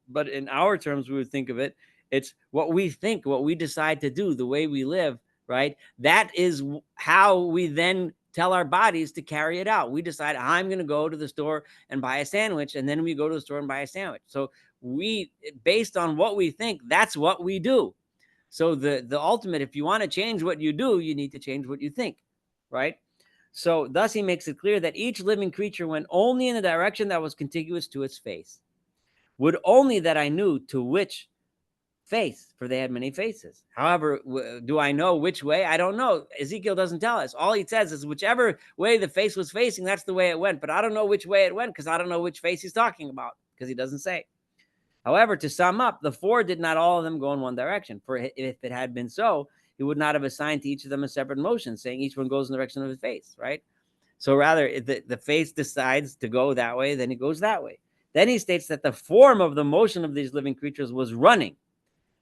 but in our terms, we would think of it, it's what we think, what we decide to do, the way we live, right? That is how we then tell our bodies to carry it out. We decide, I'm going to go to the store and buy a sandwich, and then we go to the store and buy a sandwich. So we, based on what we think, that's what we do. So the ultimate, if you want to change what you do, you need to change what you think, right? So thus he makes it clear that each living creature went only in the direction that was contiguous to its face. Would only that I knew to which face, for they had many faces. However, do I know which way? I don't know. Ezekiel doesn't tell us. All he says is whichever way the face was facing, that's the way it went. But I don't know which way it went because I don't know which face he's talking about because he doesn't say. However, to sum up, the four did not all of them go in one direction. For if it had been so, he would not have assigned to each of them a separate motion, saying each one goes in the direction of his face, right? So rather, if the face decides to go that way, then it goes that way. Then he states that the form of the motion of these living creatures was running,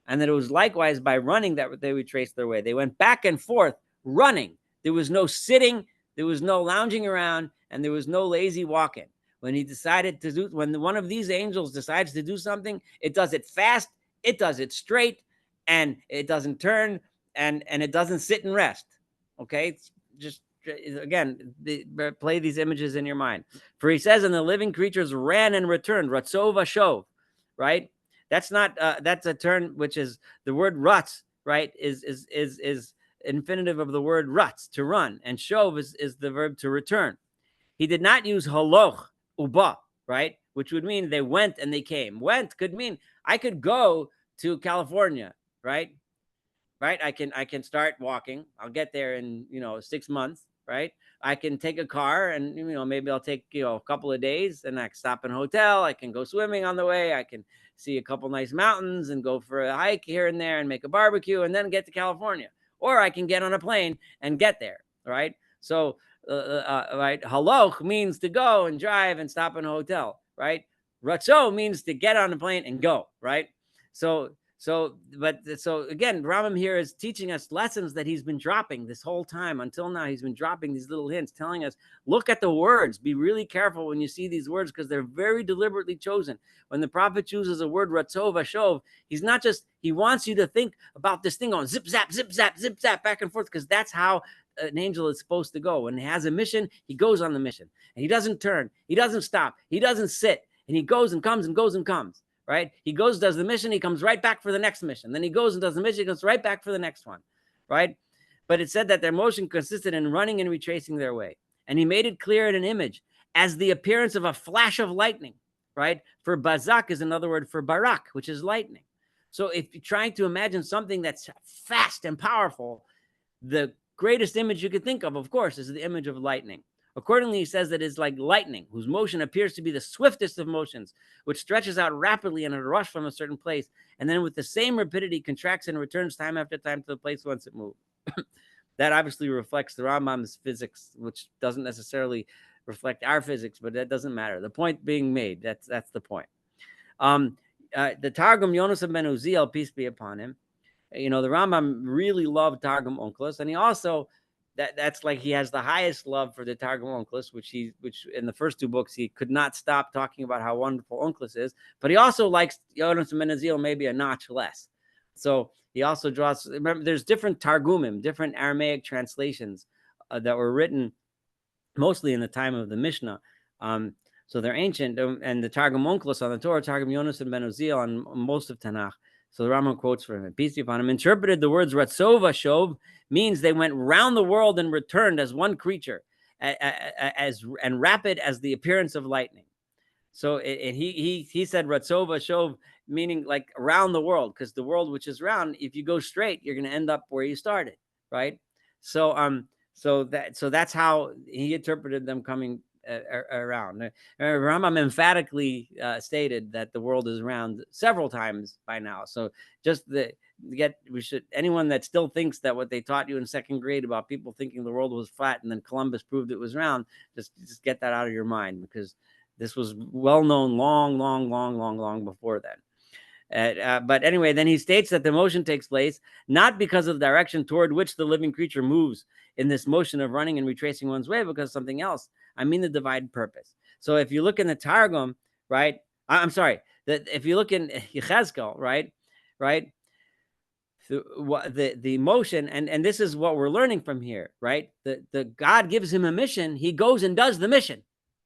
and that it was likewise by running that they retraced their way. They went back and forth running. There was no sitting, there was no lounging around, and there was no lazy walking. When he decided to do, when one of these angels decides to do something, it does it fast, it does it straight, and it doesn't turn, and it doesn't sit and rest. Okay, it's just again, play these images in your mind. For he says, and the living creatures ran and returned, ratzov vashov, right? That's not that's a term which is the word rutz, right? Is infinitive of the word rutz, to run, and shov is the verb to return. He did not use haloch uba, right? Which would mean they went and they came. Went could mean I could go to California, right? Right? I can start walking. I'll get there in 6 months, right? I can take a car and maybe I'll take a couple of days and I can stop in a hotel. I can go swimming on the way. I can see a couple nice mountains and go for a hike here and there and make a barbecue and then get to California. Or I can get on a plane and get there, right? So right, haloch means to go and drive and stop in a hotel, right? Ratzo means to get on a plane and go, right? So again, Rambam here is teaching us lessons that he's been dropping this whole time until now. He's been dropping these little hints, telling us, look at the words. Be really careful when you see these words because they're very deliberately chosen. When the prophet chooses a word, ratzov vashov, he's not just, he wants you to think about this thing going zip, zap, zip, zap, zip, zap, back and forth, because that's how an angel is supposed to go. When he has a mission, he goes on the mission. And he doesn't turn. He doesn't stop. He doesn't sit. And he goes and comes and goes and comes. Right? He goes, does the mission, he comes right back for the next mission. Then he goes and does the mission, he comes right back for the next one. Right? But it said that their motion consisted in running and retracing their way. And he made it clear in an image as the appearance of a flash of lightning. Right? For bazak is another word for barak, which is lightning. So if you're trying to imagine something that's fast and powerful, the greatest image you could think of course, is the image of lightning. Accordingly, he says that it's like lightning, whose motion appears to be the swiftest of motions, which stretches out rapidly in a rush from a certain place, and then with the same rapidity contracts and returns time after time to the place whence it moved. That obviously reflects the Rambam's physics, which doesn't necessarily reflect our physics, but that doesn't matter. The point being made, that's the point. The Targum Yonas ben Uziel, peace be upon him, the Rambam really loved Targum Onkelos, and he also that's like he has the highest love for the Targum Onkelos, which in the first two books he could not stop talking about how wonderful Onkelos is, but he also likes Yonos and Menazil maybe a notch less. So he also draws. Remember, there's different Targumim, different Aramaic translations that were written mostly in the time of the Mishnah. So they're ancient, and the Targum Onkelos on the Torah, Targum Yonos and Ben Uziel on most of Tanakh. So the Rambam quotes from him, peace be upon him, interpreted the words Ratzova Shov means they went round the world and returned as one creature, and rapid as the appearance of lightning. So he said Ratzova Shov, meaning like around the world, because the world which is round, if you go straight, you're going to end up where you started, right? So that's how he interpreted them coming around. Rambam emphatically stated that the world is round several times by now. So just anyone that still thinks that what they taught you in second grade about people thinking the world was flat and then Columbus proved it was round, just get that out of your mind, because this was well known long before then. But anyway, then he states that the motion takes place not because of the direction toward which the living creature moves in this motion of running and retracing one's way, because something else. I mean the divine purpose. So if you look in the Targum, right? I'm sorry. If you look in Yechezkel, right? The motion, and this is what we're learning from here, right? The God gives him a mission. He goes and does the mission,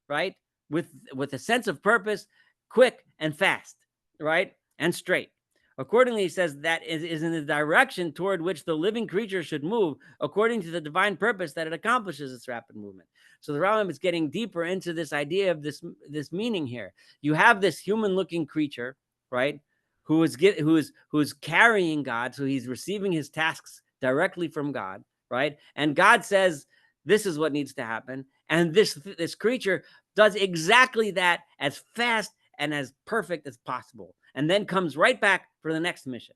right? With a sense of purpose, quick and fast, right? And straight. Accordingly, he says that is in the direction toward which the living creature should move, according to the divine purpose that it accomplishes its rapid movement. So the Rambam is getting deeper into this idea of this meaning here. You have this human-looking creature, right, who is carrying God, so he's receiving his tasks directly from God, right? And God says, this is what needs to happen, and this creature does exactly that as fast and as perfect as possible, and then comes right back for the next mission.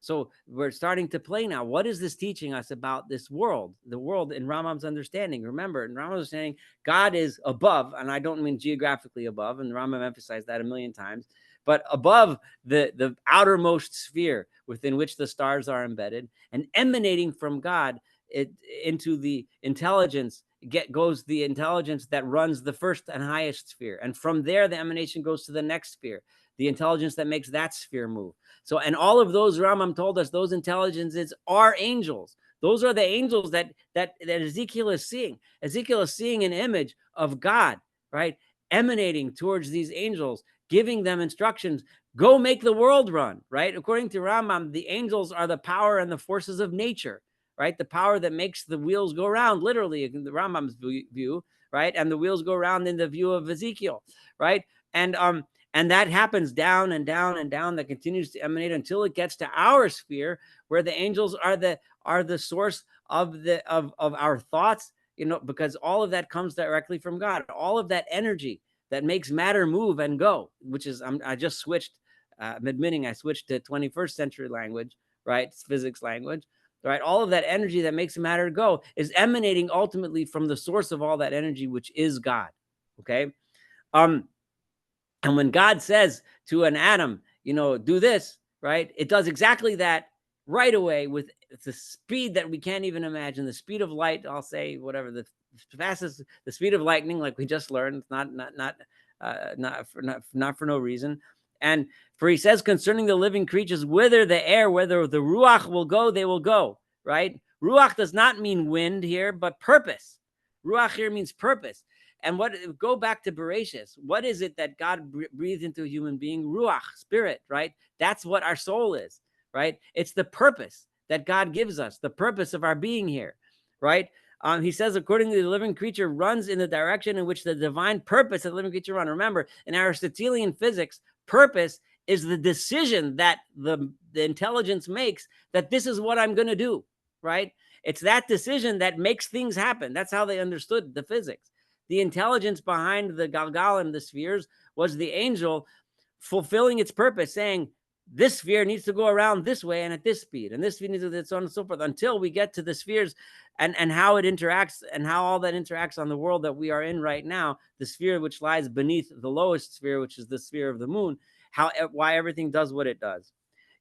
So we're starting to play now. What is this teaching us about this world? The world in Rambam's understanding. Remember, in Rambam's understanding, God is above, and I don't mean geographically above, and Rambam emphasized that a million times, but above the outermost sphere within which the stars are embedded, and emanating from God into the intelligence goes the intelligence that runs the first and highest sphere. And from there, the emanation goes to the next sphere, the intelligence that makes that sphere move. So, and all of those, Rambam told us, those intelligences are angels. Those are the angels that Ezekiel is seeing. Ezekiel is seeing an image of God, right, emanating towards these angels, giving them instructions. Go make the world run, right? According to Rambam, the angels are the power and the forces of nature, right? The power that makes the wheels go round, literally, in the Rambam's view, right? And the wheels go round in the view of Ezekiel, right? And that happens down and down and down. That continues to emanate until it gets to our sphere, where the angels are the source of our thoughts, because all of that comes directly from God. All of that energy that makes matter move and go, which is I just switched. I'm admitting I switched to 21st century language, right? It's physics language. Right, all of that energy that makes matter go is emanating ultimately from the source of all that energy, which is God. Okay, and when God says to an atom, do this, right, it does exactly that right away with the speed that we can't even imagine. The speed of light, I'll say, whatever, the fastest, the speed of lightning, like we just learned, not for no reason. And for he says concerning the living creatures, whither the ruach will go, they will go, right? Ruach does not mean wind here, but purpose. Ruach here means purpose. And go back to Bereshis. What is it that God breathed into a human being? Ruach, spirit, right? That's what our soul is, right? It's the purpose that God gives us, the purpose of our being here, right? He says, accordingly, the living creature runs in the direction in which the divine purpose of the living creature runs. Remember, in Aristotelian physics, purpose is the decision that the intelligence makes that this is what I'm going to do, right? It's that decision that makes things happen. That's how they understood the physics. The intelligence behind the Galgalim, the spheres, was the angel fulfilling its purpose, saying, this sphere needs to go around this way and at this speed, and this speed needs to do so on and so forth, until we get to the spheres and how it interacts and how all that interacts on the world that we are in right now, the sphere which lies beneath the lowest sphere, which is the sphere of the moon, why everything does what it does.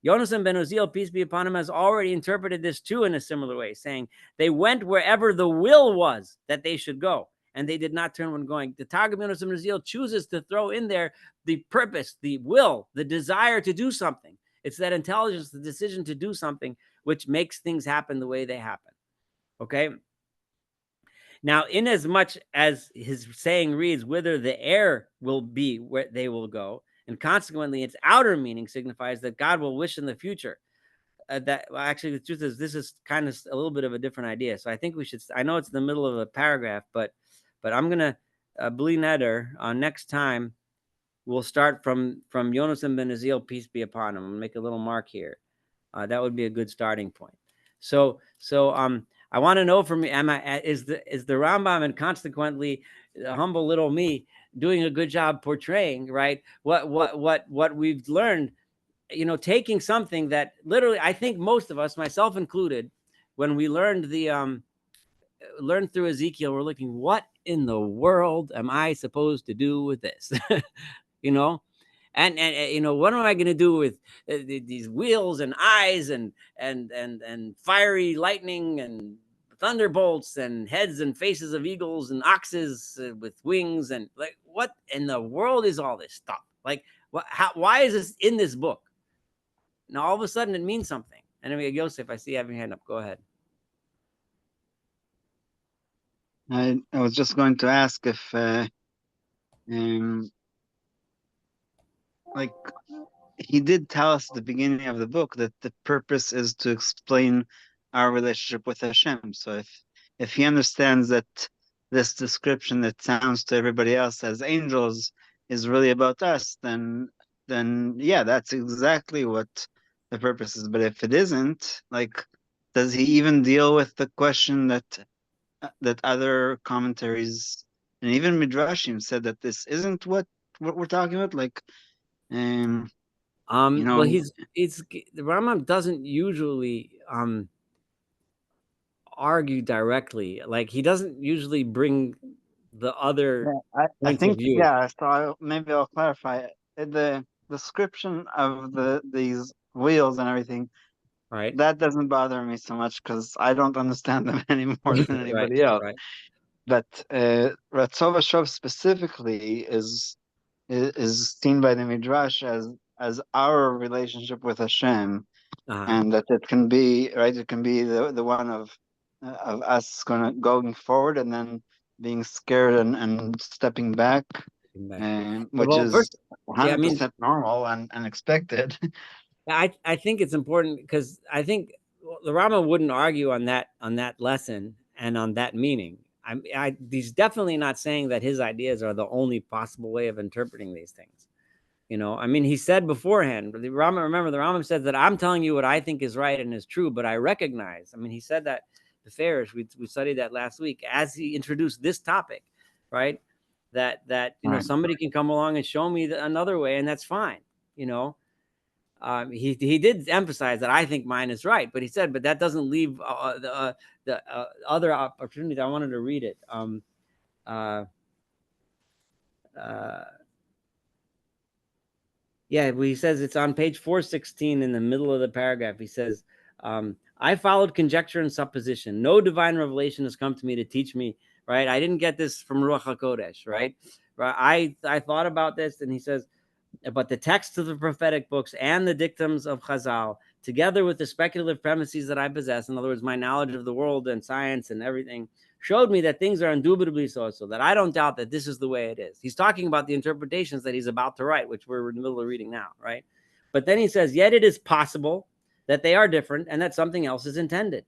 Yonasan ben Uziel, peace be upon him, has already interpreted this too in a similar way, saying they went wherever the will was that they should go, and they did not turn when going. The Targum Yonasan ben Uziel chooses to throw in there the purpose, the will, the desire to do something. It's that intelligence, the decision to do something, which makes things happen the way they happen. Okay? Now, inasmuch as his saying reads, whither the air will be, where they will go, and consequently its outer meaning signifies that God will wish in the future. Actually, the truth is, this is kind of a little bit of a different idea. So I think we should, I know it's in the middle of a paragraph, but I'm going to, Bli Neder, next time, we'll start from Yonasan ben Uziel, peace be upon him. I'm going to make a little mark here. That would be a good starting point. So I want to know from you, is the Rambam, and consequently humble little me, doing a good job portraying, right, what we've learned, taking something that literally, I think most of us, myself included, when we learned learned through Ezekiel, we're looking, what in the world am I supposed to do with this? you know and what am I going to do with these wheels and eyes and fiery lightning and thunderbolts and heads and faces of eagles and oxes with wings, and like, what in the world is all this stuff? Like, why is this in this book? Now all of a sudden it means something. Anyway, Yosef, I see you have your hand up. Go ahead. I was just going to ask if like, he did tell us at the beginning of the book that the purpose is to explain our relationship with Hashem. So if he understands that this description that sounds to everybody else as angels is really about us, then yeah, that's exactly what the purpose is. But if it isn't, like, does he even deal with the question that other commentaries and even Midrashim said that this isn't what we're talking about? Like, you know, Well, the Rambam doesn't usually argue directly. Like, he doesn't usually bring the other I points of think, view, yeah. So maybe I'll clarify the description of these wheels and everything. right? That doesn't bother me so much because I don't understand them any more than Right, anybody else. right. But Ratzova Shov specifically is seen by the Midrash as our relationship with Hashem, and that it can be right. It can be the one of us going forward and then being scared and stepping back, which Well, is first, yeah, I mean, 100% normal and expected. I think it's important because I think the Rama wouldn't argue on that lesson and on that meaning. He's definitely not saying that his ideas are the only possible way of interpreting these things. I mean, he said beforehand, remember, the Rambam said that I'm telling you what I think is right and is true, but I recognize, I mean, he said that the Farish, we studied that last week as he introduced this topic, right? That Right. somebody can come along and show me another way, and that's fine. He did emphasize that I think mine is right, but he said, but that doesn't leave the other opportunities. I wanted to read it. Yeah, he says it's on page 416 in the middle of the paragraph. He says, I followed conjecture and supposition. No divine revelation has come to me to teach me, right? I didn't get this from Ruach HaKodesh, right? I thought about this, and he says, but the texts of the prophetic books and the dictums of Chazal, together with the speculative premises that I possess, in other words, my knowledge of the world and science and everything, showed me that things are indubitably so, that I don't doubt that this is the way it is. He's talking about the interpretations that he's about to write, which we're in the middle of reading now, right? But then he says, yet it is possible that they are different and that something else is intended,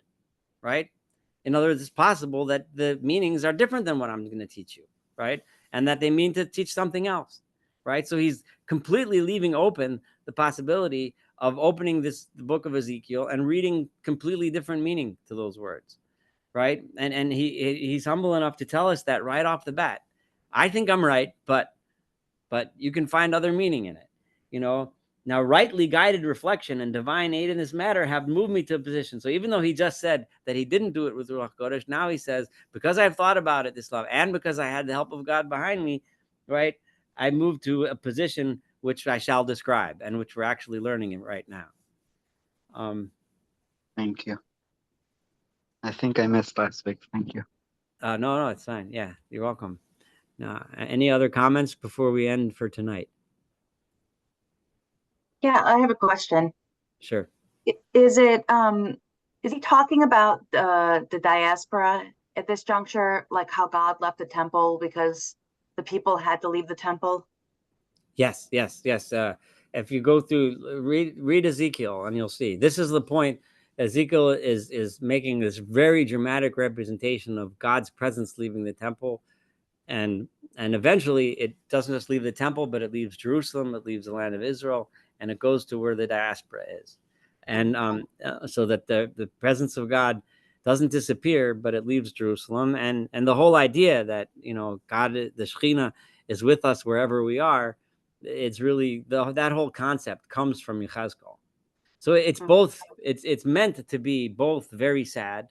right? In other words, it's possible that the meanings are different than what I'm going to teach you, right? And that they mean to teach something else, right? So he's completely leaving open the possibility of opening the book of Ezekiel and reading completely different meaning to those words, right? And he's humble enough to tell us that right off the bat. I think I'm right, but you can find other meaning in it. Now, rightly guided reflection and divine aid in this matter have moved me to a position. So even though he just said that he didn't do it with Ruach Kodesh, now he says, because I've thought about it, this love, and because I had the help of God behind me, right, I moved to a position which I shall describe and which we're actually learning right now. Thank you. I think I missed last week. Thank you. No, it's fine. Yeah, you're welcome. Now, any other comments before we end for tonight? Yeah, I have a question. Sure. Is he talking about the diaspora at this juncture, like how God left the temple because the people had to leave the temple? Yes. If you go through, read Ezekiel, and you'll see. This is the point. Ezekiel is making this very dramatic representation of God's presence leaving the temple, and eventually it doesn't just leave the temple, but it leaves Jerusalem, it leaves the land of Israel, and it goes to where the diaspora is, and so that the presence of God doesn't disappear, but it leaves Jerusalem, and the whole idea that God, the Shekhinah, is with us wherever we are. It's really that whole concept comes from Yechezkel. So it's both. It's meant to be both very sad,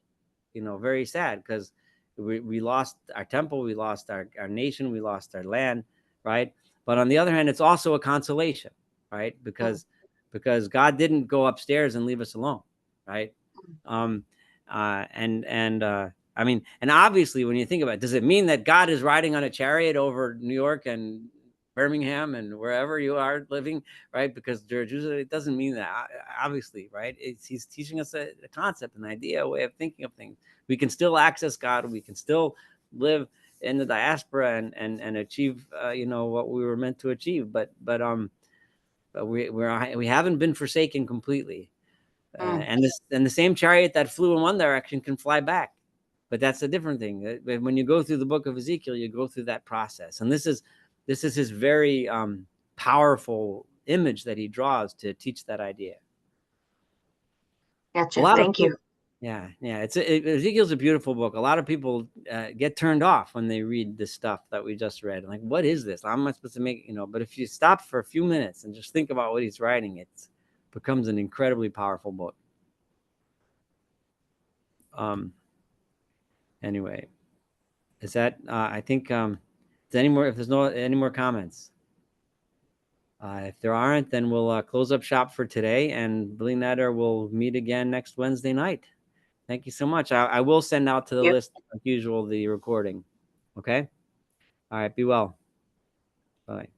very sad, because we lost our temple, we lost our nation, we lost our land, right? But on the other hand, it's also a consolation, right? Because God didn't go upstairs and leave us alone, right? I mean, and obviously, when you think about it, does it mean that God is riding on a chariot over New York and Birmingham and wherever you are living, right? Because Jerusalem, it doesn't mean that, obviously, right? He's teaching us a concept, an idea, a way of thinking of things. We can still access God. We can still live in the diaspora and achieve, what we were meant to achieve. But we haven't been forsaken completely. And the same chariot that flew in one direction can fly back. But that's a different thing. When you go through the book of Ezekiel, you go through that process. And this is his very powerful image that he draws to teach that idea. Gotcha. Thank you. Yeah. Ezekiel's a beautiful book. A lot of people get turned off when they read this stuff that we just read. Like, what is this? How am I supposed to make, But if you stop for a few minutes and just think about what he's writing, it becomes an incredibly powerful book. Anyway, is that I think if there's no any more comments, if there aren't, then we'll close up shop for today, and Billy Nader will meet again next Wednesday night. Thank you so much. I will send out to the list, like usual, the recording. Okay. All right. Be well. Bye.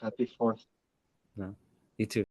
Happy 4th. No, you too.